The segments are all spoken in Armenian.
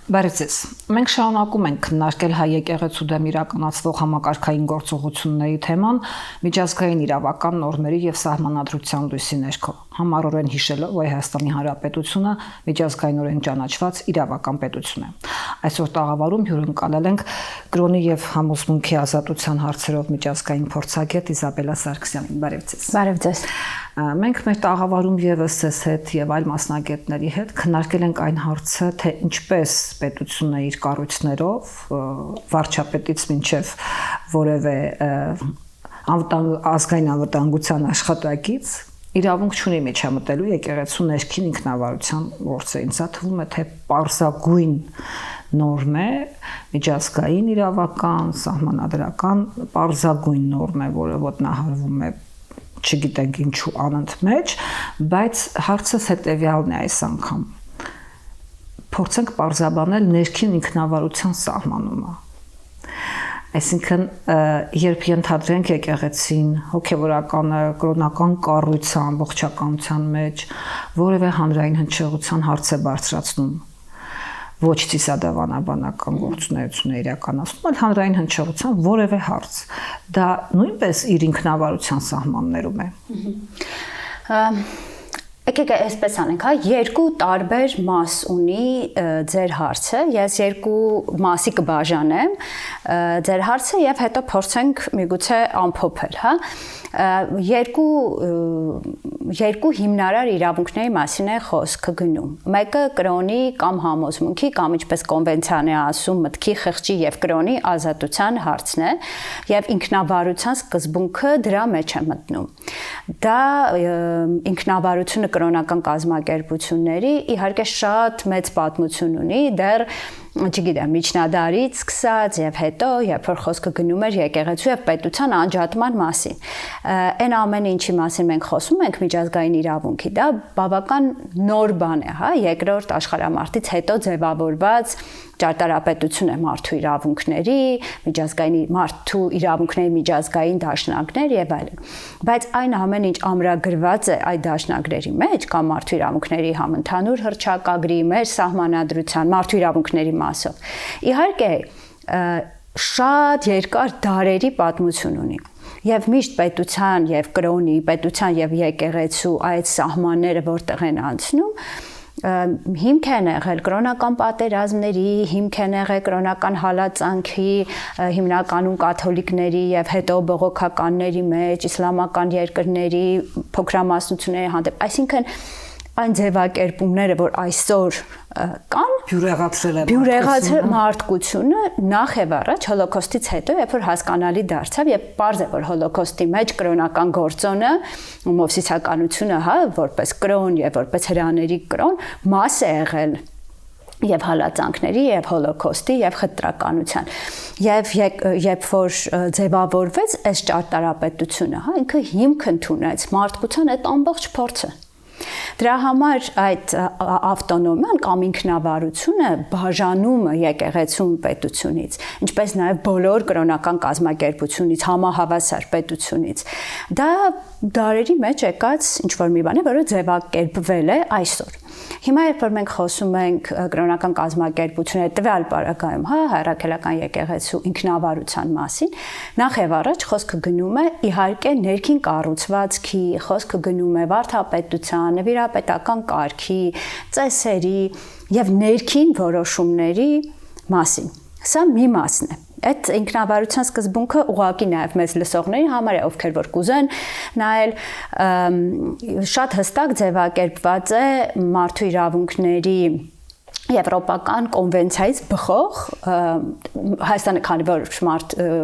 Բարև ձեզ։ Մենք շարունակում ենք քննարկել հայ եկեղեցու դեմ իրականացվող համակարգային գործողությունների թեման միջազգային իրավական նորմերի եւ սահմանադրության լույսի ներքո, համառորեն հիշելով, որ Հայաստանի Հանրապետությունը միջազգայինորեն ճանաչված իրավական պետություն է։ Այսօր տաղավարում հյուրընկալել ենք կրոնի եւ համոզմունքի ազատության հարցերով միջազգային փորձագետ Իզաբելլա Սարգսյանին։ Բարև ձեզ։ Բարև ձեզ։ Մենք մեր տաղավարում եւս ձեզ հետ եւ այլ մասնագետների հետ քննարկել ենք այն հարցը, թե ինչպես պետությունը իր կառույցներով վարչապետից մինչև որևէ ազգային անվտանգության աշխատակից իրավունք չունի միջամտելու եկեղեցու ներքին ինքնավարության գործերին։ Սա թվում է թե պարզագույն նորմ է, միջազգային իրավական, սահմանադրական պարզագույն նորմ է, որը ոտնահարվում է չգիտենք ինչու անընդմեջ, բայց հարցս հետևյալն է այս անգամ։ Փորձենք պարզաբանել ներքին ինքնավարության սահմանումը։ Այսինքն, երբ ենթադրենք եկեղեցին, հոգևորականը, կրոնական կառույցը ամբողջականության մեջ որևէ հանրային հնչեղության հարց է բարձրացնում, ոչ ծիսադավանաբանական գործունեություն է իրականացնում, այլ հանրային հնչեղության որևէ հարց, դա նույնպես իր ինքնավարության սահմաններում է։ Եկեք այսպես անենք, երկու տարբեր մաս ունի ձեր հարցը, ես երկու մասի կբաժանեմ ձեր հարցը եւ հետո փորձենք միգուցե ամփոփել, երկու հիմնարար իրավունքների մասին է խոսքը գնում։ Մեկը կրոնի կամ համոզմունքի կամ ինչպես կոնվենցիան է ասում, մտքի, խղճի եւ կրոնի ազատության հարցն է եւ ինքնավարության սկզբունքը դրա մեջ է մտնում։ Դա ինքնավարությունը կրոնական կազմակերպությունների իհարկե շատ մեծ պատմություն ունի, դեռ չգիտեմ, միջնադարից սկսած եւ հետո, երբ որ խոսքը գնում էր եկեղեցու եւ պետության անջատման մասին։ Այն ամենը, ինչի մասին մենք խոսում ենք միջազգային իրավունքի, դա բավական նոր բան է, երկրորդ աշխարհամարտից հետո ձևավորված ճարտարապետություն է մարդու իրավունքների, մարդու իրավունքների միջազգային դաշնակներ եւ այլն։ Բայց այն ամենը, ինչ ամրագրված է այդ դաշնակների մեջ, կամ մարդու իրավունքների համընդհանուր հռչակագրի, մեր սահմանադրության, մարդու իրավունքների մասով, իհարկե շատ երկար դարերի պատմություն ունի։ Եվ միշտ պետության եւ կրոնի, պետության եւ եկեղեցու այդ սահմանները որտեղ են անցնում, հիմք են եղել կրոնական պատերազմների, հիմք են եղել կրոնական հալածանքի, հիմնականում կաթոլիկների եւ հետո բողոքականների մեջ, իսլամական երկրների փոքրամասնությունների հանդեպ, այսինքն այն ձևակերպումները, որ այսօր կան, բյուրեղացրել մարդկությունը նախ եւ առաջ հոլոկոստից հետո, երբ որ հասկանալի դարձավ եւ պարզ է, որ հոլոկոստի մեջ կրոնական գործոնը, մովսիսականությունը, որպես կրոն եւ որպես հրաների կրոն, մաս է եղել եւ հալածանքների եւ հոլոկոստի եւ խտրականության եւ երբ որ ձևավորվեց այս ճարտարապետությունը, ինքը հիմք ընդունեց մարդկության այդ ամբողջ փորձը։ Դրա համար այդ ավտոնոմիան կամ ինքնավարությունը, բաժանումը եկեղեցուն պետությունից, ինչպես նաև բոլոր կրոնական կազմակերպությունից, համահավասար պետությունից, դա դարերի մեջ եկած ինչ-որ մի բան է, որը ձևակերպվել է այսօր։ Հիմա երբ որ մենք խոսում ենք կրոնական կազմակերպությունների տվյալ պարագայում, հայրաքելական եկեղեցու ինքնավարության մասին, նախ եւ առաջ խոսքը գնում է իհարկե ներքին կառուցվածքի, խոսքը գնում է վարդապետության, նվիրապետական կարգի, ծեսերի եւ ներքին որոշումների մասին։ Սա մի մասն է։ Այդ ինքնավարության սկզբունքը ուղղակի նաև մեծ լսողների համար է, ովքեր որ կուզեն նայել, շատ հստակ ձևակերպված է մարդու իրավունքների Եվրոպական կոնվենցիայից բխող, Հայաստանը քանի որ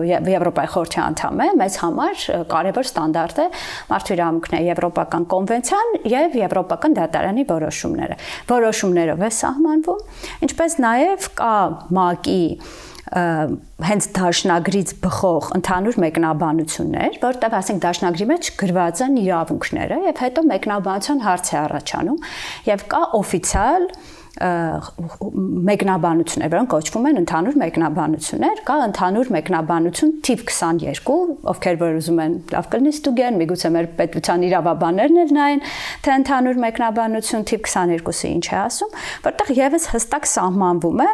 Եվրոպայի խորհրդի անդամ է, մեզ համար կարևոր ստանդարտ է մարդու իրավունքների Եվրոպական կոնվենցիան եւ Եվրոպական դատարանի որոշումները։ Որոշումներով է սահմանվում, ինչպես նաեւ կա ՄԱԿ-ի հենց դաշնագրից բխող ընդհանուր մեկնաբանություններ, որտեղ ասենք դաշնագրի մեջ գրված են իրավունքները եւ հետո մեկնաբանության հարց է առաջանում եւ կա օֆիցիալ մեկնաբանություններ, որոնք կոչվում են ընդհանուր մեկնաբանություններ, կա ընդհանուր մեկնաբանություն թիվ 22, ովքեր որ ուզում են լավ կլինի ստուգեն, միգուցե մեր պետության իրավաբաններն էլ նայեն, թե ընդհանուր մեկնաբանություն թիվ 22-ը ինչ է ասում, որտեղ եւս հստակ սահմանվում է,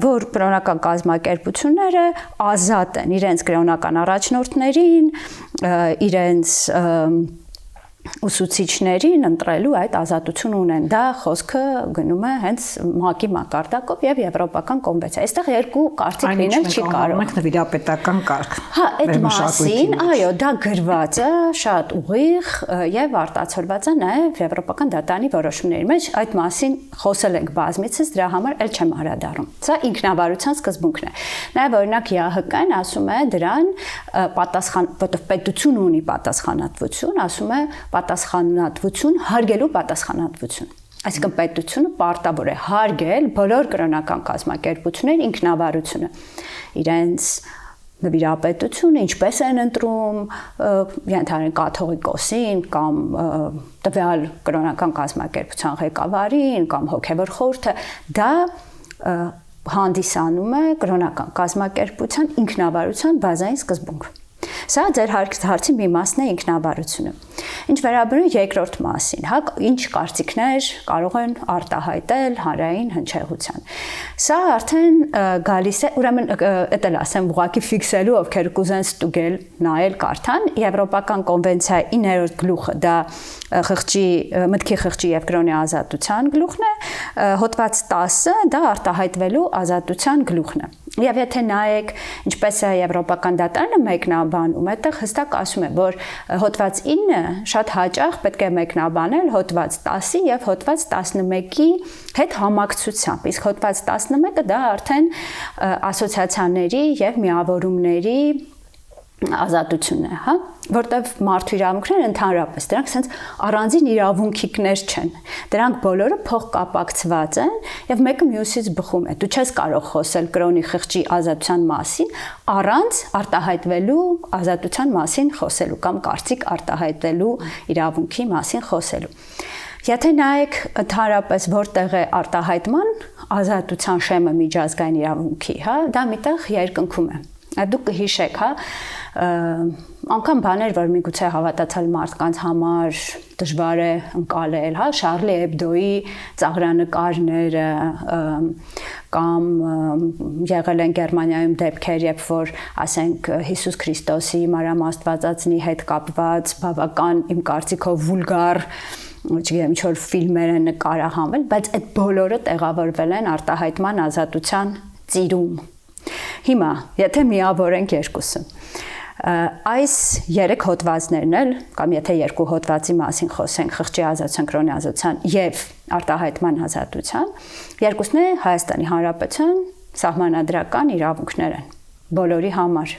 որ կրոնական կազմակերպությունները ազատ են իրենց կրոնական առաջնորդներին, իրենց ուսուցիչներին ընտրելու այդ ազատություն ունեն։ Դա խոսքը գնում է հենց ՄԱԿ-ի մակարդակով եւ Եվրոպական կոնվենցիա։ Այստեղ երկու կարծիք լինել չի կարող։ Մենք նվիրապետական կարգ։ Հա, այդ մասին, այո, դա գրված է շատ ուղիղ եւ արտացոլված է նաեւ Եվրոպական դատարանի որոշումների մեջ։ Այդ մասին խոսել ենք բազմիցս, դրա համար էլ չեմ անդրադառնում։ Սա ինքնավարության սկզբունքն է։ Նաեւ օրինակ ՀՀԿ-ն ասում է դրան պատասխան, որտեղ պետություն ունի պատասխանատվություն, ասում է պատասխանատվություն, հարգելու պատասխանատվություն։ Այսինքն պետությունը պարտավոր է հարգել բոլոր կրոնական կազմակերպությունների ինքնավարությունը, իրենց նվիրապետությունը, ինչպես են ընտրում, ենթադրենք կաթողիկոսին կամ տվյալ կրոնական կազմակերպության ղեկավարին կամ հոգևոր խորհուրդը, դա հանդիսանում է կրոնական կազմակերպության ինքնավարության բազային սկզբունք։ Սա ձեր հարցի մի մասն է ինքնավարությունը։ Ինչ վերաբերում երկրորդ մասին, հա, ինչ կարծիքներ կարող են արտահայտել հանրային հնչեղության։ Սա արդեն գալիս է, ուրեմն դա էլ ասեմ, ուղղակի ֆիքսելու, ովքեր կուզեն ստուգել, նայել, կարդան, Եվրոպական կոնվենցիայի 9-րդ գլուխը, դա մտքի խղճի եւ կրոնի ազատության գլուխն է, հոդված 10-ը դա արտահայտվելու ազատության գլուխն է։ Եվ եթե նայեք, ինչպես է Եվրոպական դատարանը մեկնաբանում, այդտեղ հստակ ասում է, որ հոդված 9-ը շատ հաճախ պետք է մեկնաբանել հոդված 10-ի եւ հոդված 11-ի հետ համակցությամբ։ Իսկ հոդված 11-ը դա արդեն ասոցիացիաների եւ միավորումների ազատությունն է, հա, որտեղ մարդու իրավունքները ընդհանրապես դրանք sense առանձին իրավունքիկներ չեն։ Դրանք բոլորը փոխկապակցված են եւ մեկը մյուսից բխում է։ Դու չես կարող խոսել կրոնի խղճի ազատության մասին առանց արտահայտվելու ազատության մասին խոսելու կամ կարծիք արտահայտվելու իրավունքի մասին խոսելու։ Եթե նայեք ընդհանրապես որտեղ է արտահայտման ազատության շեմը միջազգային իրավունքի, հա, դա միտեղ երկնքում է։ Դուք կհիշեք, հա, անգամ բաներ, որ միգուցե հավատացյալ մարդկանց համար դժվար է ընկալել, հա, Շարլի Էբդոյի ծաղրանկարները կամ եղել են Գերմանիայում դեպքեր, երբ որ, ասենք, Հիսուս Քրիստոսի մանրամաստվածածնի հետ կապված բավական իմ կարծիքով վուլգար, չգիտեմ, ինչ-որ ֆիլմեր են նկարահանվել, բայց այդ բոլորը տեղավորվել են արտահայտման ազատության ծիրում։ Հիմա, եթե միավորենք երկուսը, այս 3 հոդվածներն էլ, կամ եթե 2 հոդվածի մասին խոսենք, խղճի ազատության, կրոնի ազատության եւ արտահայտման ազատության, երկուսն է Հայաստանի Հանրապետության սահմանադրական իրավունքներ են, բոլորի համար,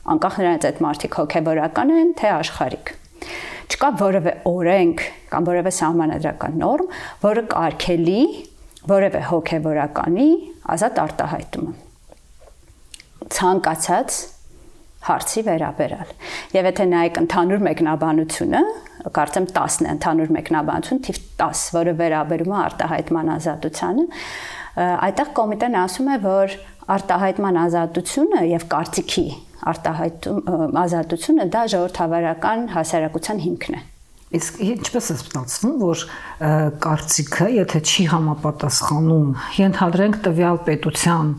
անկախ նրանից այդ մարդիկ հոգեվորական են, թե աշխարհիկ։ Չկա որևէ օրենք կամ որևէ սահմանադրական նորմ, որը կարգելի որևէ հոգեվորականի ազատ արտահայտումը։ Ցանկացած հարցի վերաբերալ։ Եվ եթե նայեք ընդհանուր մեկնաբանությունը, կարծեմ 10-ն է ընդհանուր մեկնաբանություն, թիվ 10, որը վերաբերում է արտահայտման ազատությանը, այդտեղ կոմիտեն ասում է, որ արտահայտման ազատությունը եւ կարծիքի ազատությունը դա ժողովրդավարական հասարակության հիմքն է։ Իսկ ինչպես է ստացվում, որ կարծիքը, եթե չի համապատասխանում, ենթադրենք տվյալ պետության,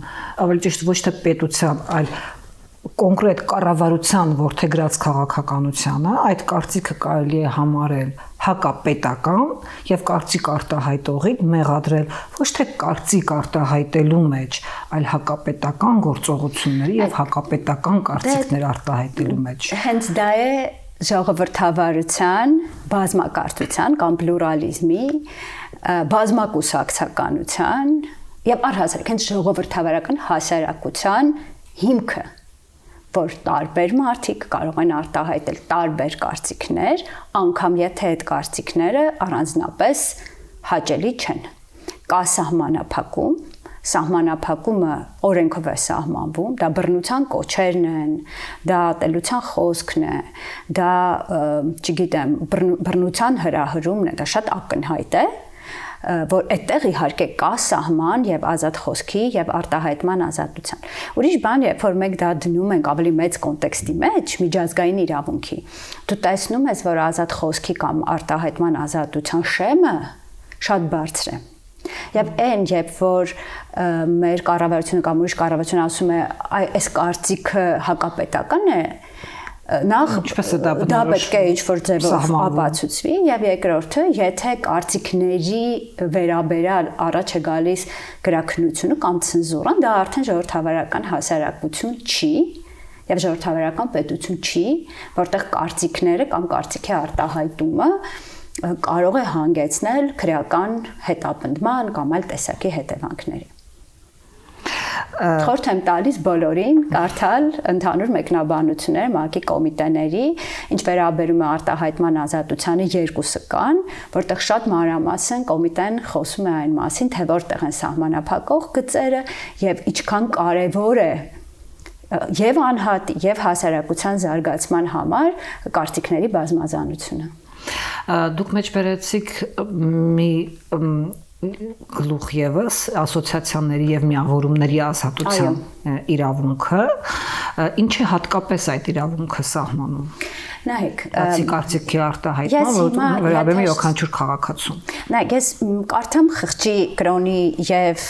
ավելի ճիշտ ոչ թե պետության, այլ կոնկրետ կառավարության որդեգրած քաղաքականությանը, այդ կարծիքը կարելի է համարել հակապետական եւ կարծիք արտահայտողի մեղադրել ոչ թե կարծիք արտահայտելու մեջ, այլ հակապետական գործողությունների եւ հակապետական կարծիքներ արտահայտելու մեջ։ Հենց դա է ժողովրդավարության, բազմակարծության կամ պլուրալիզմի, բազմակուսակցականության եւ առհասարակ հենց ժողովրդավարական հասարակության հիմքը, որ տարբեր մարդիկ կարող են արտահայտել տարբեր կարծիքներ, անգամ եթե այդ կարծիքները առանձնապես հաճելի չեն։ Կա սահմանափակում, սահմանափակումը օրենքով է սահմանվում, դա բռնության կոչերն են, դա ատելության խոսքն է, դա, չգիտեմ, բռնության հրահրումն է, դա շատ ակնհայտ է, որ այդտեղ իհարկե կա սահման եւ ազատ խոսքի եւ արտահայտման ազատության։ Ուրիշ բան է, որ մենք դա դնում ենք ավելի մեծ կոնտեքստի մեջ, միջազգային իրավունքի։ Դու տեսնում ես, որ ազատ խոսքի կամ արտահայտման ազատության շեմը շատ բարձր է։ Եվ երբ որ մեր կառավարությունը կամ ուրիշ կառավարություն ասում է, այս կարծիքը հակապետական է, նախ դա պետք է ինչ-որ ձևով ապացուցվի, եւ երկրորդը, եթե կարծիքների վերաբերյալ առաջ է գալիս գրաքննությունը կամ ցենզուրան, դա արդեն ժողովրդավարական հասարակություն չի եւ ժողովրդավարական պետություն չի, որտեղ կարծիքները կամ կարծիքի արտահայտումը կարող է հանգեցնել քրեական հետապնդման կամ այլ տեսակի հետևանքների։ Խորհուրդ եմ տալիս բոլորին կարդալ ընդհանուր մեկնաբանությունները ՄԱԿ-ի կոմիտեների, ինչ վերաբերում է արտահայտման ազատությանը երկուսը կան, որտեղ շատ մանրամասն կոմիտեն խոսում է այն մասին, թե որտեղ են սահմանափակող գծերը եւ ինչքան կարեւոր է եւ անհատ եւ հասարակության զարգացման համար կարծիքների բազմազանությունը։ Դուք մեջ բերեցիք մի գլուխ եւս ասոցիացիաների եւ միավորումների ազատության իրավունքը, ինչ է հատկապես այդ իրավունքը սահմանում։ Նայեք, բացի կարծիքի արտահայտման, որ վերաբերում է յուրաքանչյուր քաղաքացուն։ Նայեք, ես կարդամ խղճի կրոնի եւ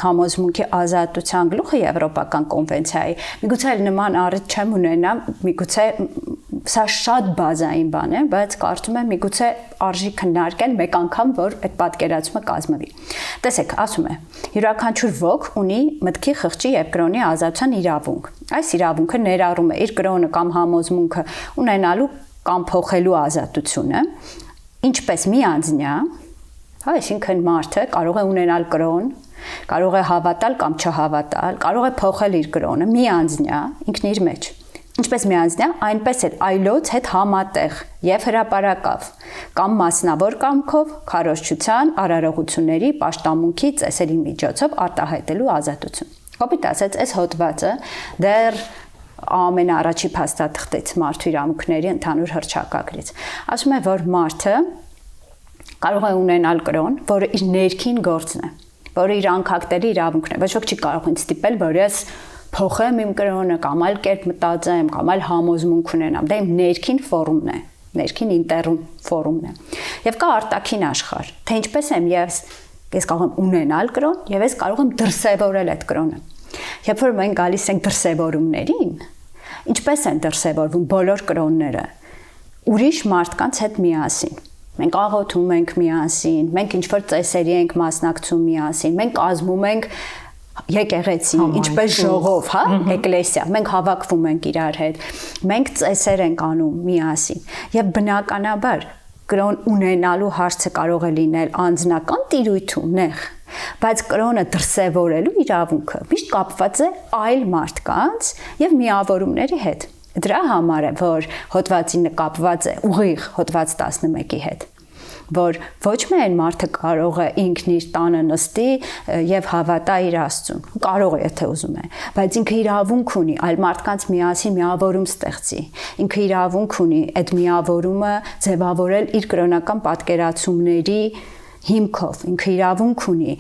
համոզմունքի ազատության գլուխը եվրոպական կոնվենցիայի։ Միգուցե նման առիթ չեմ ունենա, միգուցե սա շատ բազային բան է, բայց կարծում եմ միգուցե արժի քննարկել մեկ անգամ, որ այդ պատկերացումը կազմվի։ Տեսեք, ասում է, յուրաքանչյուր ոք ունի մտքի, խղճի եւ կրոնի ազատության իրավունք։ Այս իրավունքը ներառում է իր կրոնը կամ համոզմունքը ունենալու կամ փոխելու ազատությունը, ինչպես մի անձնյա, այսինքն մարդը կարող է ունենալ կրոն, կարող է հավատալ կամ չհավատալ, կարող է փոխել իր կրոնը, մի անձնյա ինքն իր մեջ։ Ինչպես միանձնյա, այնպես էլ այլոց հետ համատեղ եւ հրապարակավ կամ մասնավոր կամքով քարոզչության, արարողությունների, պաշտամունքի ծեսերի միջոցով արտահայտելու ազատություն։ Կոպիտ ասած, այս հոդվածը դեռ ամենաառաջի փաստաթղթից մարդու իրավունքների ընդհանուր հռչակագրից ասում է, որ մարդը կարող է ունենալ կրոն, որը իր ներքին գործն է, որը իր անկախտելի իրավունքն է։ Ոչ ոք չի կարող ինձ ստիպել, որ ես փոխեմ իմ կրոնը կամ այլ կերպ մտածեմ կամ այլ համոզմունք ունենամ, դա իմ ներքին ֆորումն է, ներքին ինտերն ֆորումն է։ Եվ կա արտաքին աշխարհ, թե ինչպես եմ ես կարող եմ ունենալ կրոն եւ ես կարող եմ դրսեւորել այդ կրոնը։ Երբ որ մենք գալիս ենք դրսեւորումներին, ինչպես են դրսեւորվում բոլոր կրոնները, ուրիշ մարդկանց հետ միասին։ Մենք աղոթում ենք միասին, մենք ինչ-որ ծեսերի ենք մասնակցում միասին, մենք կազմում ենք եկեղեցի, ինչպես ժողով, հա, էկլեսիա, մենք հավաքվում ենք իրար հետ, մենք ծեսեր ենք անում միասին եւ բնականաբար կրոն ունենալու հարցը կարող է լինել անձնական տիրույթում նեղ, բայց կրոնը դրսևորելու իրավունքը միշտ կապված է այլ մարդկանց եւ միավորումների հետ։ Դրա համար է, որ հոդվածի նկատված է ուղիղ հոդված 11-ի հետ, որ ոչ միայն մարդը կարող է ինքն իր տանը նստի եւ հավատա իր Աստծուն, կարող է, եթե ուզում է, բայց ինքը իրավունք ունի այլ մարդկանց միասին միավորում ստեղծի, ինքը իրավունք ունի այդ միավորումը ձևավորել իր կրոնական պատկերացումների հիմքով, ինքը իրավունք ունի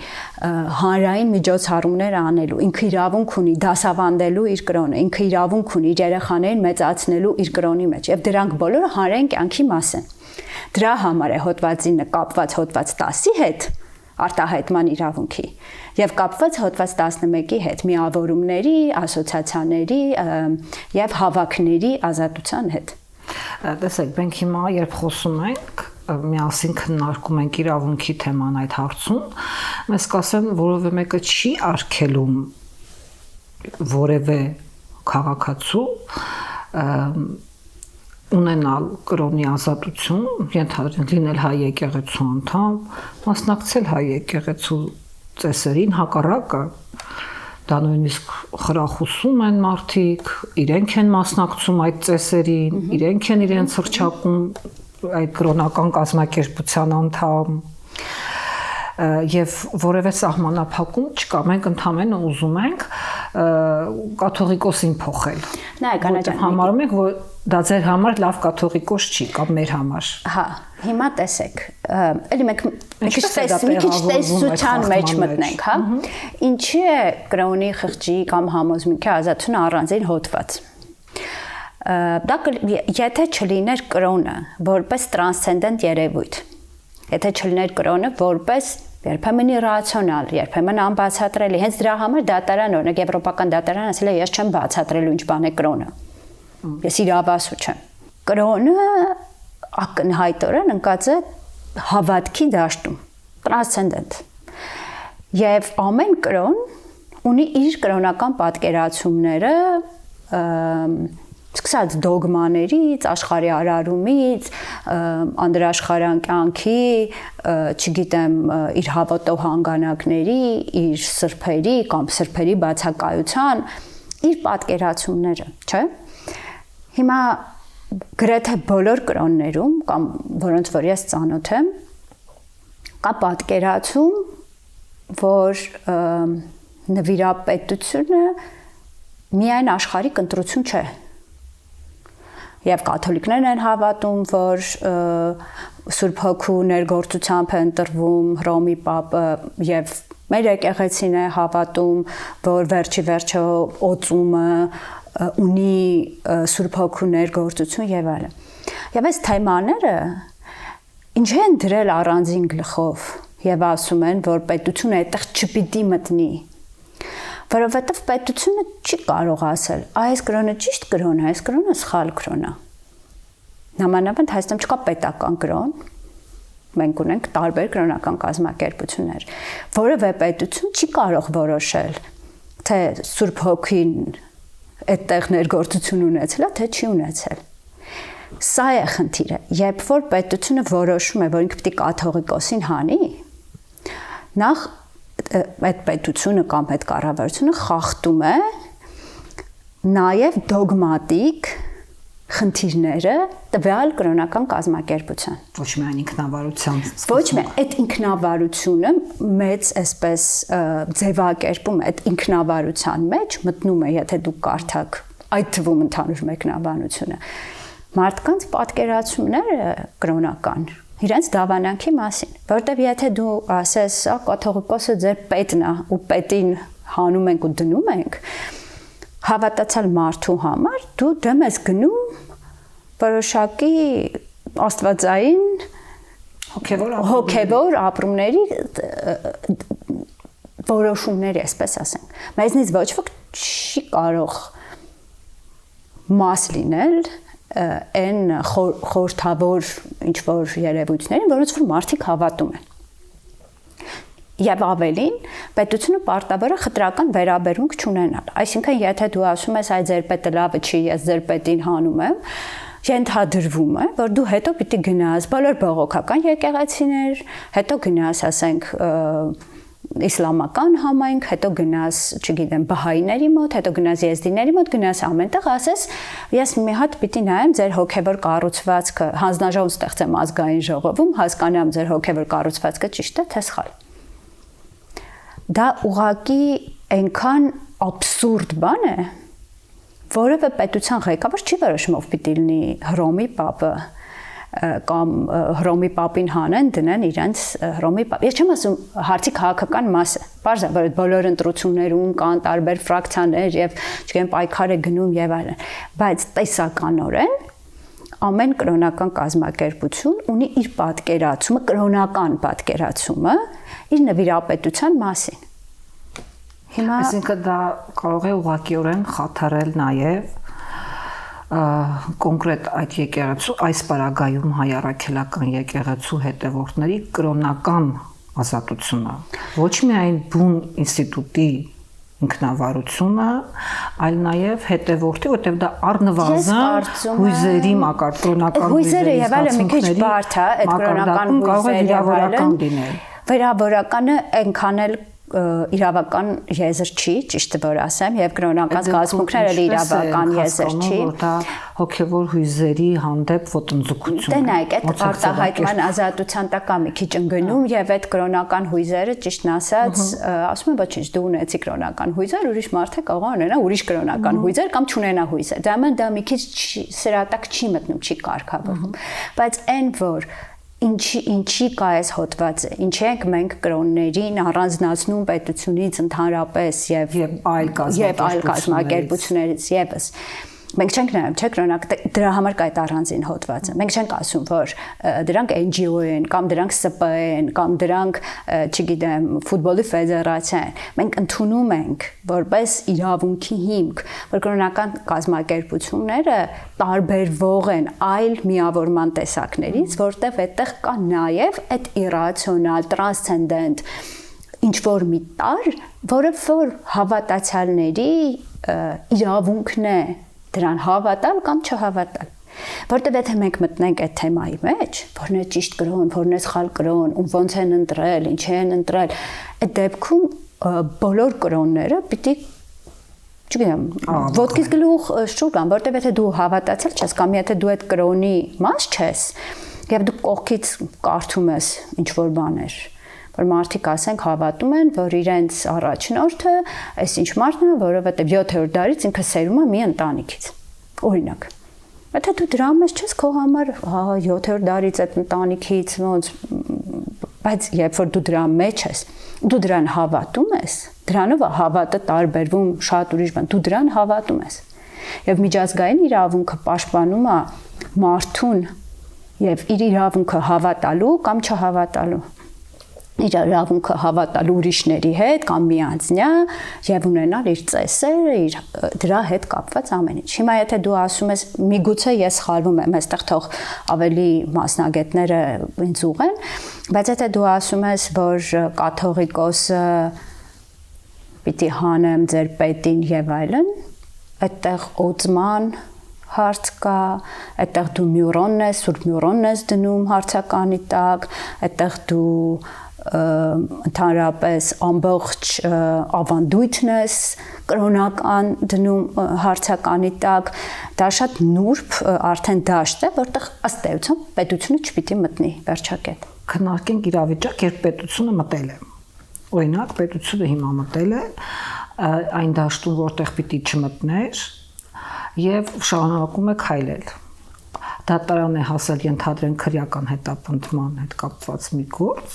հանրային միջոցառումներ անելու, ինքը իրավունք ունի դասավանդելու իր կրոնը, ինքը իրավունք ունի իր երեխաներին մեծացնելու իր կրոնի մեջ եւ դրանք բոլորը հանրային կյանքի մաս են։ Դրա համար է հոդվածի կապված հոդված 10-ի հետ արտահայտման իրավունքի եւ կապված հոդված 11-ի հետ միավորումների, ասոցիացիաների եւ հավաքների ազատության հետ։ Տեսեք, մենք հիմա երբ խոսում ենք, միասին քննարկում ենք իրավունքի թեման այդ հարցում, մեզ կասեն, որովե մեկը չի արգելում որևէ քաղաքացու ունենալ կրոնի ազատություն, ենթադրենք լինել հայ եկեղեցու անդամ, մասնակցել հայ եկեղեցու ծեսերին, հակառակը դա նույնիսկ խրախուսում են մարդիկ, իրենք են մասնակցում այդ ծեսերին, իրենք են իրենց հռչակում այդ կրոնական կազմակերպության անդամ եւ որևէ սահմանափակում չկա, մենք ընդհանրապես ուզում ենք կաթողիկոսին փոխել։ Նայեք, Անա ջան, համարում եք, որ դա ձեր համար լավ կաթողիկոս չի, կամ մեր համար։ Հա, հիմա տեսեք, էլի մենք մի քիչ տեսության մեջ մտնենք, հա։ Ինչի է կրոնի խղճի կամ համոզմունքի ազատությունը առանձին հոդված։ Դա եթե չլիներ կրոնը որպես տրանսցենդենտ երևույթ, եթե չլիներ կրոնը որպես երբեմն իրացիոնալ, երբեմն անբացատրելի, հենց դրա համար դատարան, օրինակ եվրոպական դատարան ասել է, ես չեմ բացատրելու ինչ բան է կրոնը։ Ես իրավասու չեմ։ Կրոնը ակնհայտորեն ընկած է հավատքի դաշտում, տրանսցենդենտ։ Եվ ամեն կրոն ունի իր կրոնական պատկերացումները, սկսած դոգմաներից, աշխարհի արարումից, անդրաշխարհային կյանքի, չգիտեմ, իր հավատով հանգանակների, իր սրբերի կամ սրբերի բացակայության, իր պատկերացումները, չէ՞։ Հիմա գրեթե բոլոր կրոններում կամ որոնց որ ես ծանոթ եմ, կա պատկերացում, որ նվիրապետությունը միայն աշխարհիկ ընտրություն չէ։ Եվ կաթոլիկներն են հավատում, որ Սուրբ Հոգու ներգործությամբ է ընտրվում Հռոմի Պապը, եւ մեր եկեղեցին է հավատում, որ վերջի վերջո օծումը ունի Սուրբ Հոգու ներգործություն եւ այլն։ Եվ այս թեմաները ինչ են դրել առանձին գլխով եւ ասում են, որ պետությունը այդտեղ չպիտի մտնի։ Որովհետև պետությունը չի կարող ասել, այս կրոնը ճիշտ կրոն է, այս կրոնը սխալ կրոն է։ Նամանավանդ Հայաստանում չկա պետական կրոն, մենք ունենք տարբեր կրոնական կազմակերպություններ, որևէ պետություն չի կարող որոշել, թե Սուրբ Հոգին այդտեղ ներգործություն ունեցել է, թե չի ունեցել։ Սա է խնդիրը, երբ որ պետությունը որոշում է, որ ինքը պիտի կաթողիկոսին հանի, նախ այդ պետությունը կամ այդ կառավարությունը խախտում է նաև դոգմատիկ խնդիրները տվյալ կրոնական կազմակերպության։ Ոչ միայն ինքնավարության։ Ոչ միայն այդ ինքնավարությունը մեծ այսպես ձևակերպում այդ ինքնավարության մեջ մտնում է, եթե դուք կարդաք այդ թվում ընդհանուր մեկնաբանությունը։ Մարդկանց պատկերացումները կրոնական իրենց դավանանքի մասին, որտեվ եթե դու ասես, կաթողիկոսը ձեր պետն է ու պետին հանում ենք ու դնում ենք, հավատացյալ մարդու համար դու դեմ ես գնում որոշակի աստվածային հոգևոր ապրումների որոշումների, այսպես ասենք։ Մեզնից ոչ ոք չի կարող մաս լինել այն խորհրդավոր ինչ-որ երևույթներին, որոնց որ մարդիկ հավատում են։ Եվ ավելին, պետությունը պարտավոր է խտրական վերաբերմունք չունենալ։ Այսինքն, եթե դու ասում ես, այ ձեր պետը լավը չի, ես ձեր պետին հանում եմ, ենթադրվում է, որ դու հետո պիտի գնաս բոլոր բողոքական եկեղեցիներ, հետո գնաս, ասենք, իսլամական համայնք, հետո գնաս, չգիտեմ, բահայիների մոտ, հետո գնաս եզդիների մոտ, գնաս ամենտեղ, ասես, ես մի հատ պիտի նայեմ ձեր հոգևոր կառուցվածքը, հանձնաժողով ստեղծեմ ազգային ժողովում, հասկանամ ձեր հոգևոր կառուցվածքը ճիշտ է, թե սխալ։ Դա ուղղակի այնքան աբսուրդ բան է, որևէ պետության ղեկավար չի որոշում ով պիտի լինի Հռոմի Պապը կամ Հռոմի Պապին հանեն, դնեն իրենց Հռոմի Պապ։ Ես չեմ ասում հարցի քաղաքական մասը։ Պարզ է, որ բոլոր ընտրություններում կան տարբեր ֆրակցիաներ եւ չգիտեմ պայքար է գնում եւ այլն, բայց տեսականորեն ամեն կրոնական կազմակերպություն ունի իր պատկերացումը, կրոնական պատկերացումը իր նվիրապետության մասին։ Հիմա այսինքն դա կարող է ուղղակիորեն խաթարել նաև կոնկրետ այդ եկեղեցու, այս պարագայում հայ առաքելական եկեղեցու հետևորդների կրոնական ազատությունը, ոչ միայն բուն ինստիտուտի ինքնավարությունը, այլ նաև հետևորդի, որտեղ դա առնվազն հույզերի կրոնական հույզերը եւ այլն մի քիչ բարդ է, այդ կրոնական հույզերը կարող է վիրավորական լինել։ Վիրավորականը այնքան էլ իրավական եզր չի, ճիշտ որ ասեմ, եւ կրոնական զգացմունքները իրավական եզր չի։ Դա հոգեվոր հույզերի հանդեպ ոտնձգություն։ Դե նայեք, այդ արտահայտման ազատության տակ կա մի քիչ ընկնում եւ այդ կրոնական հույզերը, ճիշտն ասած, ասում են ոչինչ, դու ունեցի կրոնական հույզեր, ուրիշ մարդը կարող է ունենա ուրիշ կրոնական հույզեր կամ չունենա հույզեր։ Դա մի քիչ սրատակ չի մտնում, չի կարգավորվում։ Բայց այն որ ինչի կա այս հոդվածը, ինչի ենք մենք կրոններին առանձնացնում պետությունից ընդհանրապես եւ այլ կազմակերպություններից եւս։ Մենք չենք նայում, չէ՞, կրոնակ դրա համար կա այդ առանձին հոդվածը։ Մենք չենք ասում, որ դրանք NGO են, կամ դրանք ՍՊ են, կամ դրանք, չգիտեմ, ֆուտբոլի ֆեդերացիա են։ Մենք ընդունում ենք որպես իրավունքի հիմք, որ կրոնական կազմակերպությունները տարբերվող են այլ միավորման տեսակներից, որտեղ այդտեղ կա նաև այդ իրացիոնալ, տրանսցենդենտ ինչ որ մի տար, որը որ հավատացյալների իրավունքն է դրան հավատալ կամ չհավատալ։ Որտեղ եթե մենք մտնենք այդ թեմայի մեջ, որն է ճիշտ կրոն, որն է սխալ կրոն, ու ոնց են ընտրել, ինչ են ընտրել, այդ դեպքում բոլոր կրոնները պիտի, չգիտեմ, ոտքից գլուխ շուտ գան, որտեղ եթե դու հավատացել չես կամ եթե դու այդ կրոնի մաս չես, եւ դու կողքից կարդում ես ինչ որ բաներ, որ մարդիկ ասենք հավատում են, որ իրենց առաջնորդը այսինչ մարդն է, որովհետև 7-րդ դարից ինքը սերում է մի ընտանիքից։ Օրինակ, եթե դու դրա մեջ չես քո համար, 7-րդ դարից այդ ընտանիքից ոնց, բայց երբ որ դու դրա մեջ ես, դու դրան հավատում ես, դրանով հավատը տարբերվում շատ ուրիշ բան, դու դրան հավատում ես։ Եվ միջազգային իրավունքը պաշտպանում է մարդուն եւ իր իրավունքը հավատալու կամ չհավատալու։ Իր իրավունքը հավատալու ուրիշների հետ կամ միանձնյա եւ ունենալ իր ծեսերը, իր դրա հետ կապված ամեն ինչ։ Հիմա եթե դու ասում ես միգուցե ես սխալվում եմ, այստեղ թող ավելի մասնագետները ինձ ուղեն, բայց եթե դու ասում ես, որ կաթողիկոսը պիտի հանեմ ձեր պետին եւ այլն, այդտեղ օծման հարց կա, այդտեղ դու մյուրոնն ես, Սուրբ մյուրոնն ես դնում հարցականի տակ, այդտեղ դու ընդհանրապես ամբողջ ավանդույթն ես կրոնական դնում հարցականի տակ, դա շատ նուրբ արդեն դաշտ է, որտեղ ըստ էության պետությունը չպիտի մտնի վերջակետ։ Քննարկենք իրավիճակ, երբ պետությունը մտել է։ Օրինակ, պետությունը հիմա մտել է այն դաշտում, որտեղ պիտի չմտներ եւ շարունակում է քայլել։ Դատարան է հասել ենթադրեն քրեական հետապնդման հետ կապված մի գործ,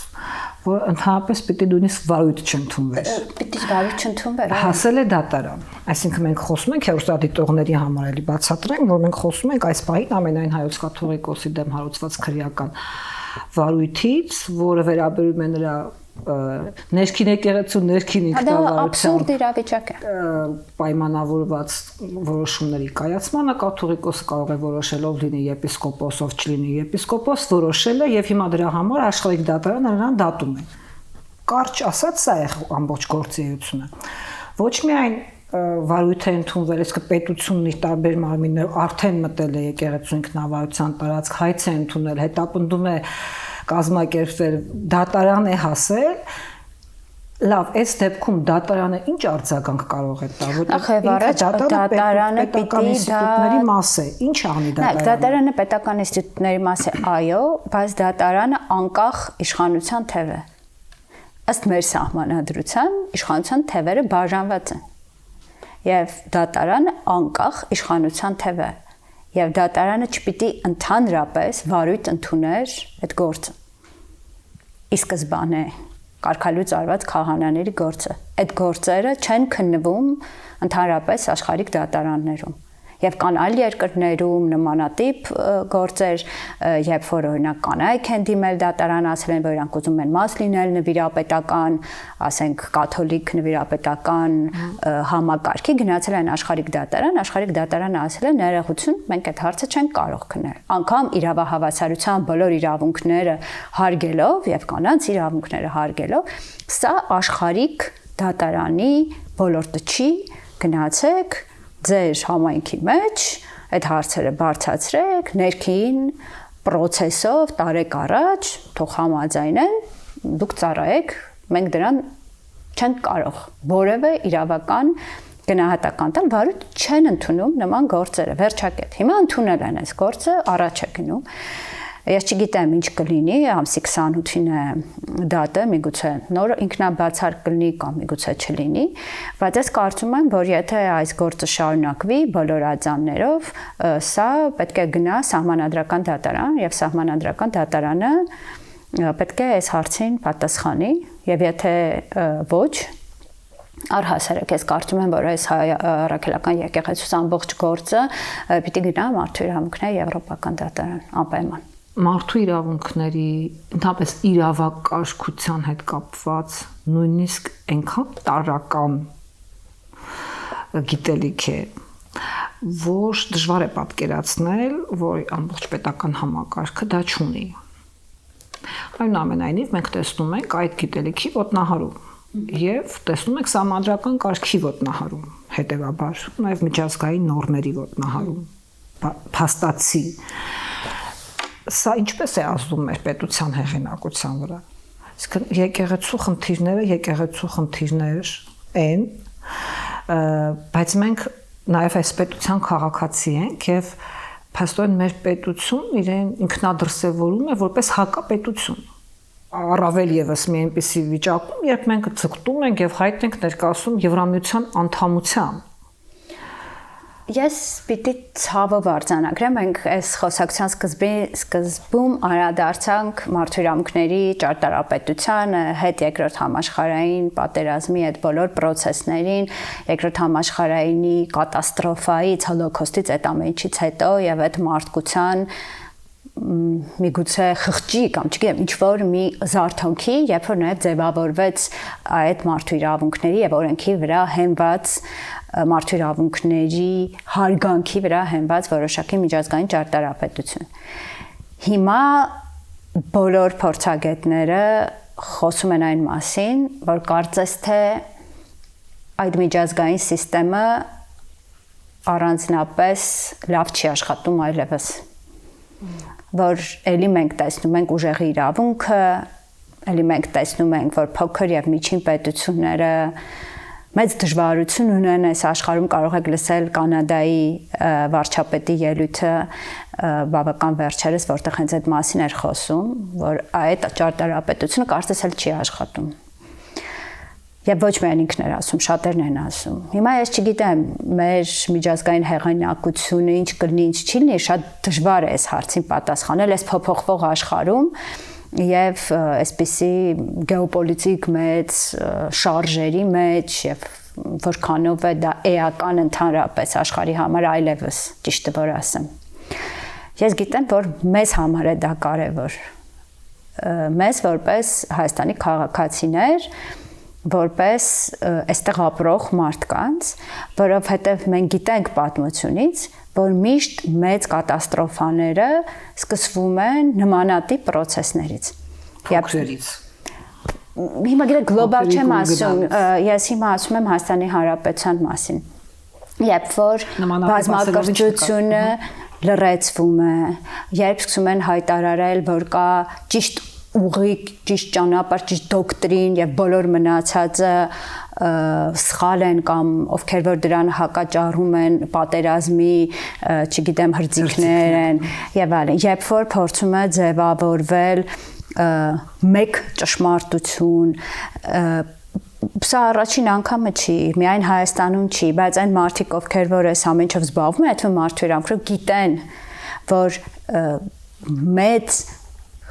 որ ընդհանրապես պիտի նույնիսկ վարույթ չընդունվեր։ Պիտի վարույթ չընդունվեր։ Հասել է դատարան։ Այսինքն մենք խոսում ենք հեռուստադիտողների համար էլի բացատրենք, որ մենք խոսում ենք այս պահին ամենայն հայոց կաթողիկոսի դեմ հարուցված քրեական վարույթից, որը վերաբերում է նրա ներքին եկեղեցու ներքին ինքնավարության աբսուրդ իրավիճակ է պայմանավորված որոշումների կայացմանը կաթողիկոսը կարող է որոշելով լինի եպիսկոպոս, ով չլինի եպիսկոպոս, որոշել է եւ հիմա դրա համար աշխարհիկ դատարանը նրան դատում է։ Կարճ ասած, սա է ամբողջ գործիությունը։ Ոչ միայն վարույթ է ընդունվել, իսկ պետությունն իր տարբեր մարմիններ արդեն մտել է եկեղեցու ինքնավարության տարածք, հայց է ընդունել, հետապնդում է կազմակերպվել, դատարան է հասել, լավ, այս դեպքում դատարանը ինչ արձագանք կարող է տալ, որտեղ դատարանը պետական ինստիտուտների մաս է, ինչ անի դատարանը։ Դատարանը պետական ինստիտուտների մաս է, այո, բայց դատարանը անկախ իշխանության թև է։ Ըստ մեր սահմանադրության իշխանության թևերը բաժանված են։ Եվ դատարանը անկախ իշխանության թև է։ Եվ դատարանը չպիտի ընդհանրապես վարույթ ընդուներ այդ գործը։ Ի սկզբանե կարգալույց արված քահանաների գործը։ Այդ գործերը չեն քննվում ընդհանրապես աշխարհիկ դատարաններում։ Եվ կան այլ երկրներում նմանատիպ գործեր, երբ որ օրինակ կանայք են դիմել դատարան, ասել են, որ իրանք ուզում են մաս լինել նվիրապետական, ասենք կաթոլիկ նվիրապետական համակարգի, գնացել են աշխարհիկ դատարանը ասել է ներողություն, մենք այդ հարցը չենք կարող քննել։ Անկամ իրավահավասարության բոլոր իրավունքները հարգելով եւ կանանց իրավունքները հարգելով, սա աշխարհիկ դատարանի ոլորտը չի, գնացեք ձեր համայնքի մեջ այդ հարցերը բարձրացրեք, ներքին պրոցեսով տարեք առաջ, թող համաձայնեն, դուք ծառայեք, մենք դրան չեն կարող որևէ իրավական գնահատական տալ, որը չեն ընդունում նման գործերը, վերջակետ։ Հիմա ընդունել են այս գործը, առաջ է գնում։ Ես չգիտեմ ինչ կլինի, ամսի 28-ին է դատը, միգուցե նոր ինքնաբացարկ կլինի կամ միգուցե չլինի, բայց ես կարծում եմ, որ եթե այս գործը շարունակվի բոլոր արձաններով, սա պետք է գնա սահմանադրական դատարան եւ սահմանադրական դատարանը պետք է այս հարցին պատասխանի եւ եթե ոչ առհասարակ ես կարծում եմ, որ այս առաքելական եկեղեցուց ամբողջ գործը պիտի գնա մարդու իրավունքների եվրոպական դատարան անպայման։ Մարդու իրավունքների, ընդհանրապես իրավակարգության հետ կապված նույնիսկ այնքան տարրական գիտելիք է, որ դժվար է պատկերացնել, որ ամբողջ պետական համակարգը դա չունի։ Այնուամենայնիվ մենք տեսնում ենք այդ գիտելիքի ոտնահարում եւ տեսնում ենք սահմանադրական կարգի ոտնահարում, հետեւաբար նաեւ միջազգային նորմերի ոտնահարում, փաստացի։ Սա ինչպես է ազդում մեր պետության հեղինակության վրա։ Իսկ եկեղեցու խնդիրներ են, բայց մենք նաեւ այս պետության քաղաքացի ենք եւ փաստորեն մեր պետություն իրեն ինքնադրսևորում է որպես հակապետություն։ Առավել եւս մի այնպիսի վիճակում, երբ մենք ցկտում ենք եւ հայտ ենք ներկայացում Եվրամիության անդամության։ Ես պիտի ցավով արձանագրեմ, մենք այս խոսակցության սկզբում անդրադարձանք մարդու իրավունքների ճարտարապետությանը, հետ երկրորդ համաշխարհային պատերազմի այդ բոլոր process-ներին, երկրորդ համաշխարհայինի կատաստրոֆայից, հոլոկոստից, այդ ամենից հետո եւ այդ մարդկության միգուցե խղճի կամ չգիտեմ ինչ որ մի զարթոնքի, երբ որ նաև ձևավորվեց այդ մարդու իրավունքների եւ օրենքի վրա հենված մարդու իրավունքների հարգանքի վրա հենված որոշակի միջազգային ճարտարապետություն։ Հիմա բոլոր փորձագետները խոսում են այն մասին, որ կարծես թե այդ միջազգային համակարգը առանձնապես լավ չի աշխատում այլևս։ Որ ելի մենք տեսնում ենք ուժեղի իրավունքը, ելի մենք տեսնում ենք, որ փոքր եւ միջին պետությունները մեծ դժվարություն ունեն այս աշխարհում, կարող եք լսել Կանադայի վարչապետի ելույթը բավական վերջերս, որտեղ հենց այդ մասին էր խոսում, որ այդ ճարտարապետությունը կարծես էլ չի աշխատում։ Եվ ոչ միայն ինքն էր ասում, շատերն են ասում։ Հիմա ես չգիտեմ, մեր միջազգային հեղինակությունը ինչ կլինի, ինչ չի լինի, շատ դժվար է այս հարցին պատասխանել այս փոփոխվող աշխարհում եւ այսպիսի գեոպոլիտիկ մեծ շարժերի մեջ եւ որքանով է դա էական ընդհանրապես աշխարհի համար այլևս ճիշտը որ ասեմ։ Ես գիտեմ, որ մեզ համար է դա կարեւոր։ Մեզ որպես Հայաստանի քաղաքացիներ որպես այստեղ ապրող մարդկանց, որովհետև մենք գիտենք պատմությունից, որ միշտ մեծ կատաստրոֆաները սկսվում են նմանատիպ process-ներից։ Փոքրերից։ Հիմա գիտեք գլոբալ չեմ ասում, ես հիմա ասում եմ Հայաստանի Հանրապետության մասին։ Երբ որ բազմակրթությունը լրացվում է, երբ սկսում են հայտարարել, որ կա ճիշտ ուղիղ, ճիշտ ճանապարհ, ճիշտ դոկտրին եւ բոլոր մնացածը սխալ են կամ ովքեր որ դրան հակաճառում են պատերազմի, չգիտեմ, հրձիկներ են եւ այլն։ Երբ որ փորձում է ձևավորվել մեկ ճշմարտություն, սա առաջին անգամը չի, միայն Հայաստանում չի, բայց այն մարդիկ, ովքեր որ այս ամենով զբաղվում են, այդ մարդու իրավունքները գիտեն, որ մեծ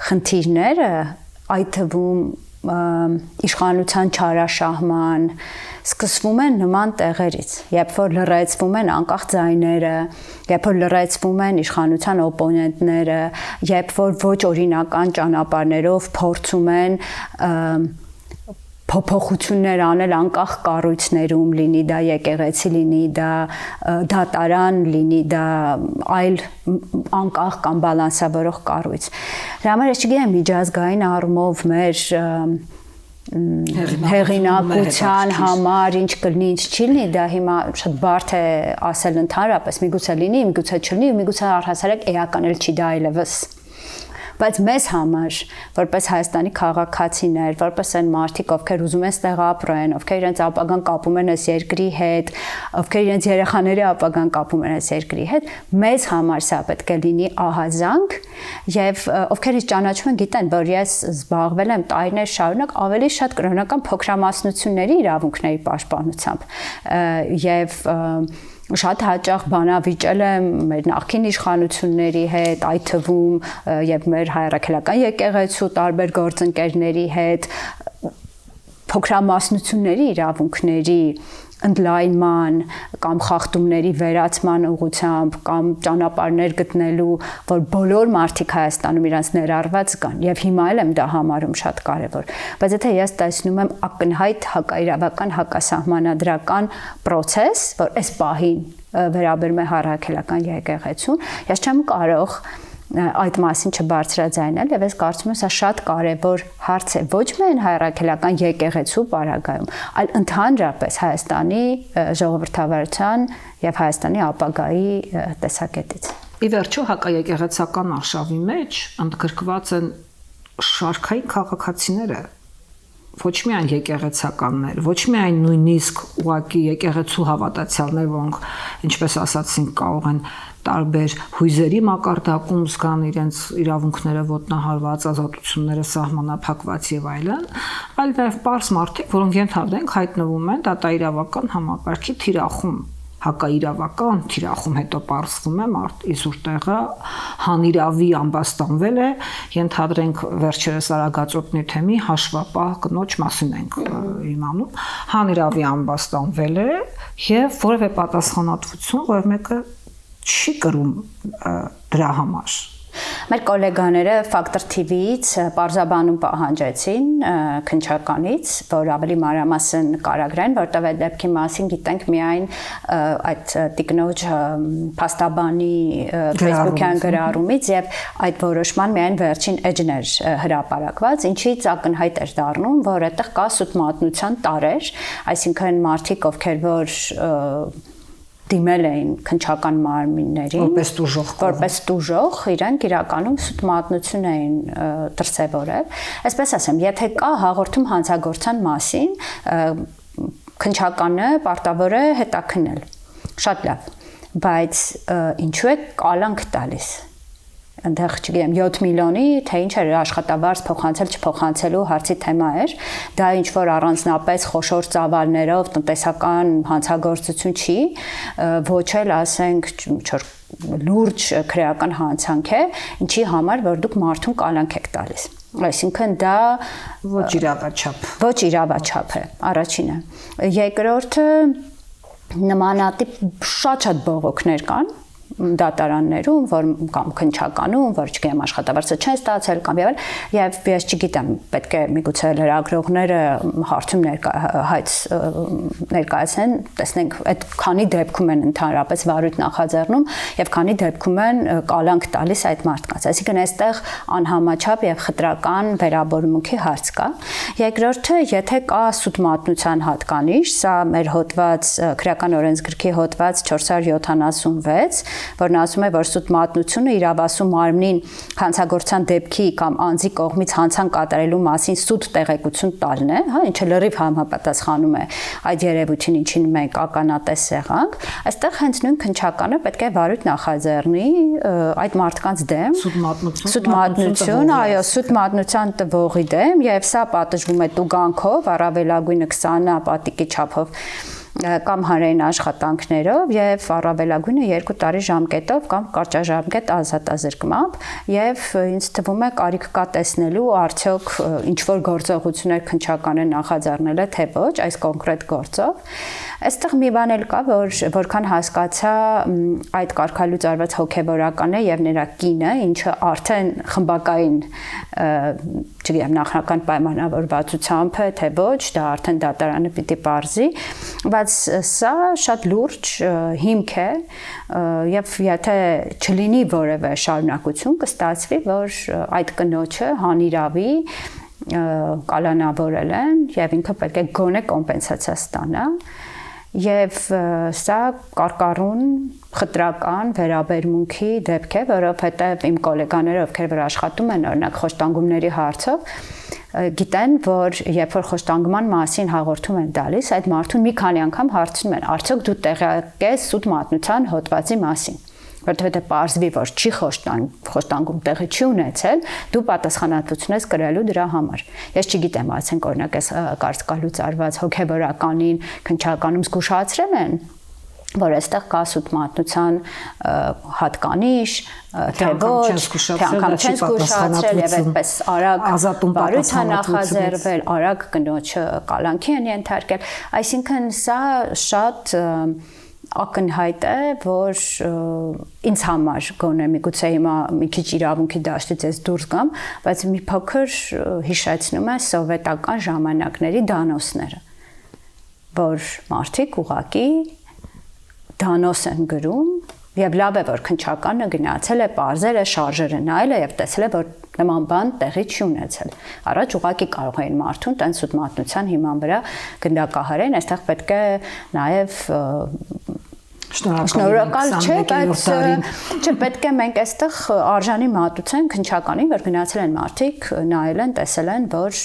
խնդիրները, այդ թվում իշխանության չարաշահման սկսվում են նման տեղերից, երբ որ լրացվում են անկախ ձայները, երբ որ լրացվում են իշխանության օպոնենտները, երբ որ ոչ օրինական ճանապարհներով փորձում են փոփոխություններ անել անկախ կառույցներում, լինի դա եկեղեցի, լինի դա դատարան, լինի դա այլ անկախ կամ բալանսավորող կառույց։ Դրա համար ես չգիտեմ միջազգային առումով մեր հեղինակության համար ինչ կլինի, ինչ չի լինի, դա հիմա շատ բարդ է ասել ընդհանրապես, միգուցե լինի, միգուցե չլինի, միգուցե առհասարակ էական էլ չի դա այլևս։ բայց մեզ համար, որպես Հայաստանի քաղաքացիներ, որպես այն մարդիկ, ովքեր ուզում են ստեղ ապրեն, ովքեր իրենց ապագան կապում են այս երկրի հետ, ովքեր իրենց երեխաների ապագան կապում են այս երկրի հետ, մեզ համար սա պետք է լինի ահազանգ, եւ ովքեր ինձ ճանաչում են գիտեն, որ ես զբաղվել եմ տարիներ շարունակ ավելի շատ կրոնական փոքրամասնությունների իրավունքների պաշտպանությամբ եւ շատ հաճախ բանավիճել եմ մեր նախկին իշխանությունների հետ, այդ թվում եւ մեր հայրաքելական եկեղեցու տարբեր գործընկերների հետ փոքրամասնությունների իրավունքների ընդլայնման կամ խախտումների վերացման ուղղությամբ կամ ճանապարհներ գտնելու, որ բոլոր մարդիկ Հայաստանում իրանց ներառված կան եւ հիմա էլ եմ դա համարում շատ կարեւոր, բայց եթե ես տեսնում եմ ակնհայտ հակաիրավական հակասահմանադրական process, որ այս պահին վերաբերում է հայրաքելական եկեղեցուն, ես չեմ կարող այդ մասին չբարձրաձայնել եւ ես կարծում եմ սա շատ կարեւոր հարց է ոչ միայն հայրաքելական եկեղեցու պարագայում, այլ ընդհանրապես Հայաստանի ժողովրդավարության եւ Հայաստանի ապագայի տեսակետից։ Ի վերջո հակաեկեղեցական արշավի մեջ ընդգրկված են շարքային քաղաքացիները, ոչ միայն եկեղեցականներ, ոչ միայն նույնիսկ ուղակի եկեղեցու հավատացյալներ, որոնք, ինչպես ասացինք, կարող են տարբեր հույզերի մակարդակում զգան իրենց իրավունքները ոտնահարված, ազատությունները սահմանափակված եւ այլն, այլ նաեւ պարզ մարդիկ, որոնք ենթադրենք հայտնվում են դատաիրավական համակարգի թիրախում, հակաիրավական թիրախում, հետո պարզվում է մարդ իզուր տեղը հանիրավի ամբաստանվել է, ենթադրենք վերջերս Արագածոտնի թեմի հաշվապահ կնոջ մասին ենք իմանում, հանիրավի ամբաստանվել է եւ որևէ պատասխանատվություն որևէ մեկը չի կրում դրա համար։ Մեր գոլեգաները Factor TV-ից պարզաբանում պահանջեցին քննչականից, որ ավելի մանրամասն կարագրեն, որտեղ այդ դեպքի մասին գիտենք միայն այդ տիկնոջ փաստաբանի Facebook-յան գրառումից եւ այդ որոշման միայն վերջին էջներ հրապարակված, ինչից ակնհայտ էր դառնում, որ այդտեղ կա սուտ մատնության տարեր, այսինքն մարդիկ, ովքեր որ դիմել էին քննչական մարմիններին որպես տուժող իրենք իրականում սուտ մատնություն էին դրսևորել այսպես ասեմ եթե կա հաղորդում հանցագործության մասին քննչականը պարտավոր է հետաքննել շատ լավ բայց ինչու է կալանք տալիս այնտեղ չգիտեմ 7 միլիոնի թե ինչ էր աշխատավարձ փոխանցել չփոխանցելու հարցի թեմա էր դա ինչ որ առանձնապես խոշոր ծավալներով տնտեսական հանցագործություն չի ոչ էլ ասենք չոր լուրջ քրեական հանցանք է ինչի համար որ դուք մարդուն կալանք եք տալիս այսինքն դա ոչ իրավաչափ է առաջինը երկրորդը նմանատիպ շատ բողոքներ կան դատարաններում, որ կամ քննչականում, որ չգիտեմ աշխատավարձը չեն ստացել կամ եւ ես չգիտեմ, պետք է միգուցե լրագրողները հարցում ներկայացնեն, տեսնենք այդ քանի դեպքում են ընդհանրապես վարույթ նախաձեռնում եւ քանի դեպքում են կալանք տալիս այդ մարդկանց։ Այսինքն այստեղ անհամաչափ եւ խտրական վերաբերմունքի հարց կա։ Երկրորդը, եթե կա սուտ մատնության հատկանիշ, սա մեր հոդված քրեական օրենսգրքի հոդված 476 որն ասում է, որ սուտ մատնությունը իրավասու մարմնին հանցագործության դեպքի կամ անձի կողմից հանցան կատարելու մասին սուտ տեղեկություն տալն է, հա, ինչը լրիվ համապատասխանում է այդ երևույթին, ինչին մենք ականատես եղանք, այստեղ հենց նույն քննչականը պետք է վարույթ նախաձեռնի այդ մարդկանց դեմ սուտ մատնություն, այո, սուտ մատնության տվողի դեմ եւ սա պատժվում է տուգանքով, առավելագույնը 20 պատիկի չափով կամ հանրային աշխատանքներով եւ առավելագույնը 2 տարի ժամկետով կամ կարճաժամկետ ազատազրկմամբ եւ ինձ թվում է կարիք կա տեսնելու արդյոք ինչ որ գործողություններ քննչականը նախաձեռնել է թե ոչ այս կոնկրետ գործով այստեղ մի բան էլ կա որ որքան հասկացա այդ կարգալուց արված հոգեվորական է եւ նրա կինը ինչը արդեն խմբակային չգիտեմ նախնական պայմանավորվածությամբ է թե ոչ դա արդեն դատարանը պիտի պարզի բայց սա շատ լուրջ հիմք է եւ եթե չլինի որևէ շարունակություն կստացվի որ այդ կնոջը հանիրավի կալանավորել են եւ ինքը պետք է գոնե կոմպենսացիա ստանա Եվ սա կարկառուն խտրական վերաբերմունքի դեպք է, որովհետև իմ գոլեգաները, ովքեր որ աշխատում են օրինակ խոշտանգումների հարցով, գիտեն, որ երբ որ խոշտանգման մասին հաղորդում են տալիս, այդ մարդուն մի քանի անգամ հարցնում են, արդյոք դու տեղյակ ես սուտ մատնության հոդվածի մասին, որովհետև պարզվի, որ չի խոշտանգում տեղի չի ունեցել, դու պատասխանատվություն ես կրելու դրա համար։ Ես չգիտեմ, ասենք օրինակ այս կարծիքալուց արված հոգեվորականին քննչականում զգուշացրել են, որ այստեղ կա սուտ մատնության հատկանիշ, թե ոչ, թե անգամ չեն զգուշացրել եւ այդպես արագ բարույթ է նախաձեռնել, արագ կնոջը կալանքի են ենթարկել, այսինքն սա շատ ակնհայտ է, որ ինձ համար գոնե միգուցե հիմա մի քիչ իրավունքի դաշտից ես դուրս գամ, բայց մի փոքր հիշեցնում է սովետական ժամանակների դանոսները, որ մարդիկ ուղղակի դանոս են գրում եւ լավ է որ քննչականը գնացել է, parzer է, շարժերը նայել է եւ տեսել է որ նման բան տեղի չի ունեցել։ Առաջ ուղղակի կարող էին մարդուն տենց սուտ մատնության հիման վրա գնդակահարեն, այստեղ պետք է նաեւ շնորհակալ չէ, բայց չէ, պետք է մենք այստեղ արժանի մատուցենք քննչականին, որ գնացել են մարդիկ, նայել են, տեսել են, որ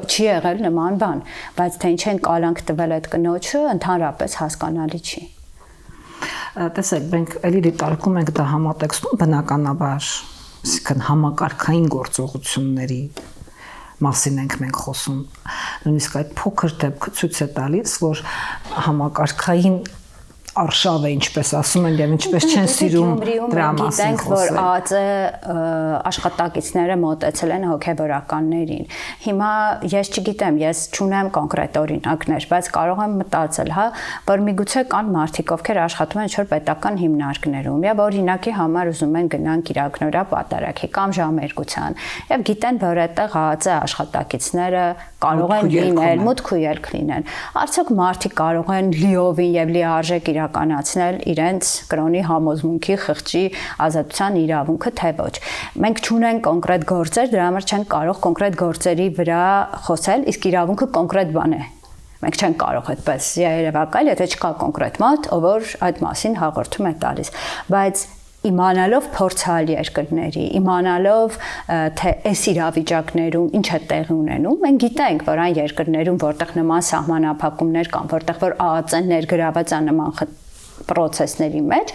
չի եղել նման բան, բայց թե ինչ են կալանք տվել այդ կնոջը, ընդհանրապես հասկանալի չի։ Տեսեք, մենք էլի դիտարկում ենք դա համատեքստում բնականաբար, այսինքն համակարգային գործողությունների մասին ենք մենք խոսում։ Նույնիսկ այդ փոքր դեպքը ցույց է տալիս, որ համակարգային արշավ է, ինչպես ասում են, եւ ինչպես չեն սիրում դրա մասին խոսել։ Որ ԱԾ աշխատակիցները մոտեցել են հոգեվորականներին։ Հիմա ես չգիտեմ, ես չունեմ կոնկրետ օրինակներ, բայց կարող եմ մտածել, հա, որ միգուցե կան մարդիկ, ովքեր աշխատում են ինչ-որ պետական հիմնարկներում, եւ օրինակի համար ուզում են գնան կիրակնորա պատարագի կամ ժամերգության, եւ գիտեն, որ այդտեղ ԱԾ աշխատակիցները կարող են լինել, մուտք ու ելք լինեն։ Արդյոք մարդիկ կարող են լիովին եւ լիարժեք իրականացնել իրենց կրոնի համոզմունքի խղճի ազատության իրավունքը, թե ոչ։ Մենք չունենք կոնկրետ գործեր, դրա համար չենք կարող կոնկրետ գործերի վրա խոսել, իսկ իրավունքը կոնկրետ բան է։ Մենք չենք կարող այդպես երևակայել, եթե չկա կոնկրետ մարդ, ով որ այդ մասին հաղորդում է տալիս, բայց իմանալով փորձալ երկրների, իմանալով թե այս իրավիճակներում ինչ է տեղի ունենում, մենք գիտենք, որ այն երկրներում, որտեղ նման սահմանափակումներ կան, որտեղ որ ԱԱԾ-ն ներգրաված է նման պրոցեսների մեջ,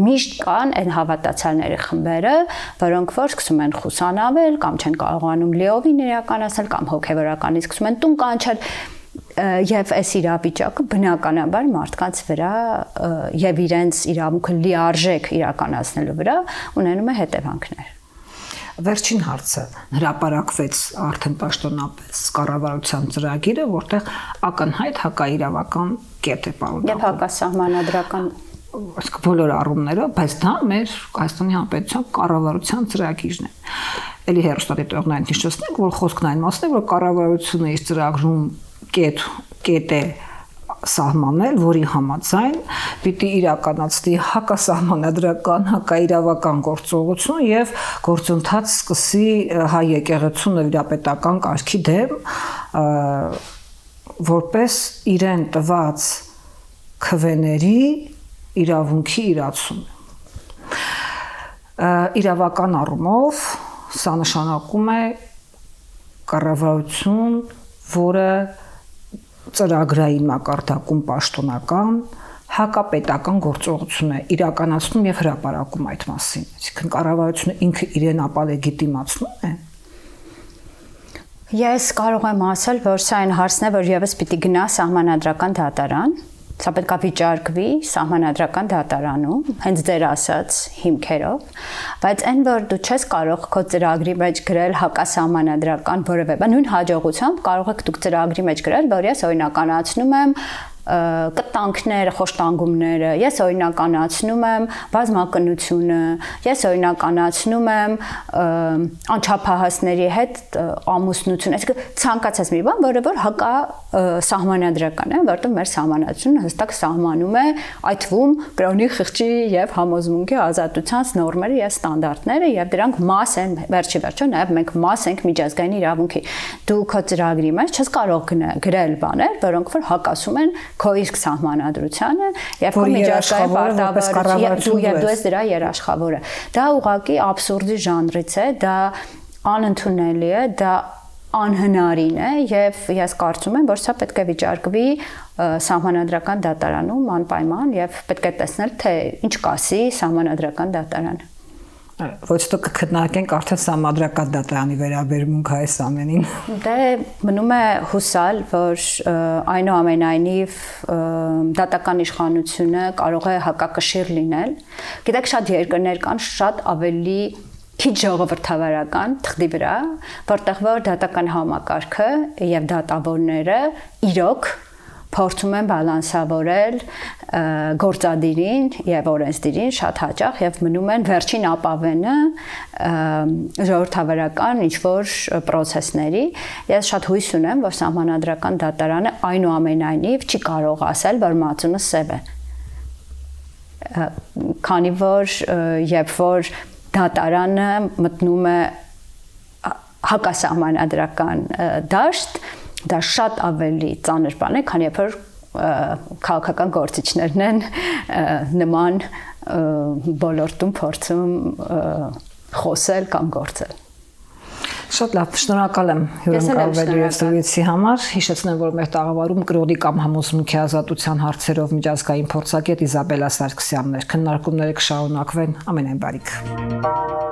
միշտ կան այն հավատացյալների խմբերը, որոնք որ սկսում են խուսանավել կամ չեն կարողանում լիովին իրականացնել կամ հոգեվորականից սկսում են տուն կանչել եւ այս իրավիճակը բնականաբար մարդկանց վրա եւ իրենց իրավունքը լիարժեք իրականացնելու վրա ունենում է հետևանքներ։ Վերջին հարցը հրապարակվեց արդեն պաշտոնապես կառավարության ծրագիրը, որտեղ ակնհայտ հակաիրավական կետ է պարունակում։ Եվ հակասահմանադրական իսկ բոլոր առումներով, բայց դա մեր Հայաստանի Հանրապետության կառավարության ծրագիրն է։ Էլի հերոստատիտողներին հիշեցնենք, որ խոսքն այն մասն է, որ կառավարությունը իր ծրագրում կետ է սահմանել, որի համաձայն պիտի իրականացնի հակասահմանադրական, հակաիրավական գործողություն եւ գործընթաց սկսի հայ եկեղեցու նվիրապետական կարգի դեմ որպես իրեն տված քվեների իրավունքի իրացում։ Իրավական առումով սա նշանակում է կառավարություն, որը ծրագրային մակարդակում պաշտոնական հակապետական գործողություն է իրականացնում եւ հրապարակում այդ մասին։ Այսինքն կառավարությունը ինքը իրեն ապալեգիտիմացնում է։ Ես կարող եմ ասել, որ սա այն հարցն է, որ եւս պիտի գնա սահմանադրական դատարան, սա պետք է վիճարկվի սահմանադրական դատարանում, հենց դեր ասած հիմքերով, բայց այն որ դու չես կարող քո ծրագրի մեջ գրել հակասահմանադրական որևէ բան, նույն հաջողությամբ կարող եք դուք ծրագրի մեջ գրել, որ ես օրինականացնում եմ կտանքները, խոշտանգումները, ես օրինականացնում եմ բազմակնությունը, ես օրինականացնում եմ անչափահասների հետ ամուսնություն, այսինքն ցանկացած մի բան, որը որ հակա սահմանադրական է, որտեղ մեր սահմանադրությունը հստակ սահմանում է այդ թվում կրոնի խղճի եւ համոզմունքի ազատության նորմերը եւ ստանդարտները եւ դրանք մաս են վերջի վերջո նաեւ մենք մաս ենք միջազգային իրավունքի։ Դու քո ծրագրի մեջ չես կարող գրել բաներ, որոնք որ հակասում են քո իսկ սահմանադրությանը եւ քո միջազգային պարտավորությունը եւ դու ես դրա երաշխավորը։ Դա ուղղակի աբսուրդի ժանրից է, դա անընդունելի է, դա անհնարին է եւ ես կարծում եմ, որ սա պետք է վիճարկվի սահմանադրական դատարանում անպայման եւ պետք է տեսնել, թե ինչ կասի սահմանադրական դատարանը։ Ոչ թե կքննարկենք արդեն սահմանադրական դատարանի վերաբերմունքը այս ամենին։ Դե մնում է հուսալ, որ այնուամենայնիվ դատական իշխանությունը կարող է հակակշիռ լինել։ Գիտեք, շատ երկրներ կան շատ ավելի քիչ ժողովրդավարական թղթի վրա, որտեղ որ դատական համակարգը եւ դատավորները իրոք փորձում են բալանսավորել գործադիրին եւ օրենսդիրին շատ հաճախ եւ մնում են վերջին ապավենը ժողովրդավարական ինչ-որ process-ների։ Ես շատ հույս ունեմ, որ սահմանադրական դատարանը այնուամենայնիվ չի կարող ասել, որ մածունը սև է։ Քանի որ երբ որ դատարանը մտնում է հակասահմանադրական դաշտ, դա շատ ավելի ծանր բան է, քանի որ քաղաքական գործիչներն են նման ոլորտում փորձում խոսել կամ գործել։ Շատ լավ, շնորհակալ եմ հյուրընկալվելու եւ զրույցի համար։ Հիշեցնեմ, որ մեր տաղավարում կրոնի կամ համոզմունքի ազատության հարցերով միջազգային փորձագետ Իզաբելլա Սարգսյանն էր։ Քննարկումները կշարունակվեն։ Ամենայն բարիք։